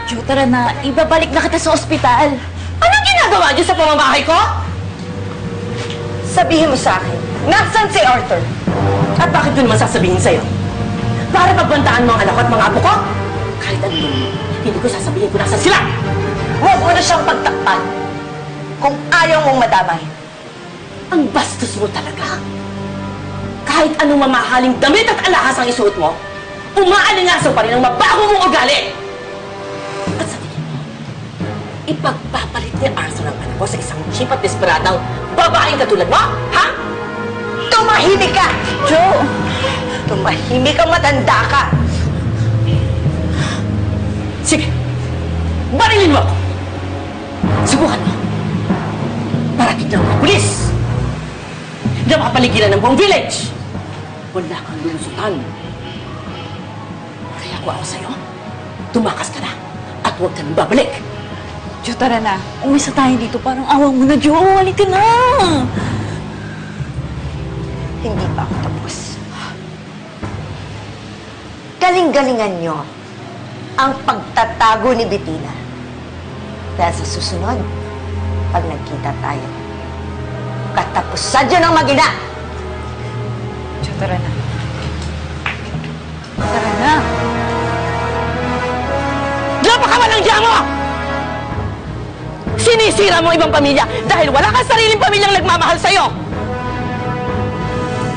Jo, tara na. Ibabalik na kita sa ospital. Anong ginagawa niyo sa pamamahay ko? Sabihin mo sa akin, nasaan si Arthur? At bakit ko naman sasabihin sa'yo? Para pagbantaan mo ang anak ko at mga apo ko? Kahit ano yun, hindi ko sasabihin kung nasan sila! Huwag mo na siyang pagtakpan kung ayaw mong madamay. Ang bastos mo talaga. Kahit anong mamahaling damit at alahas ang isuot mo, umaalingaso pa rin ang mabaho mong ugali! At sa tingin mo, ipagpapalit ni Arthur ang anak ko sa isang cheap at desperadang babaeng katulad mo? Ha? Tumahimik ka! Jo! Tumahimik ka, matanda ka! Sige, barilin mo ako! Subukan mo! Parating ng mga pulis! Na makapaligiran ng buong village! Wala kang lulusutan. Kaya kung ako sa'yo, tumakas ka na at huwag ka nang babalik. Jo, tara na. Umisa tayo dito. Parang awa mo na, Jo. Halika na. Hindi pa ako tapos. Galing-galingan nyo ang pagtatago ni Bettina. Dahil sa susunod, pag nagkita tayo, katapusan yun ang mag-ina! Jo, tara na. Tara na. Napakawalang diya mo! Sinisira mo ibang pamilya dahil wala kang sariling pamilyang nagmamahal sa'yo!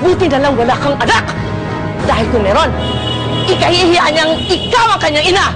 Buti na lang wala kang anak! Dahil kung meron, ikahihiya niyang ikaw ang kanyang ina!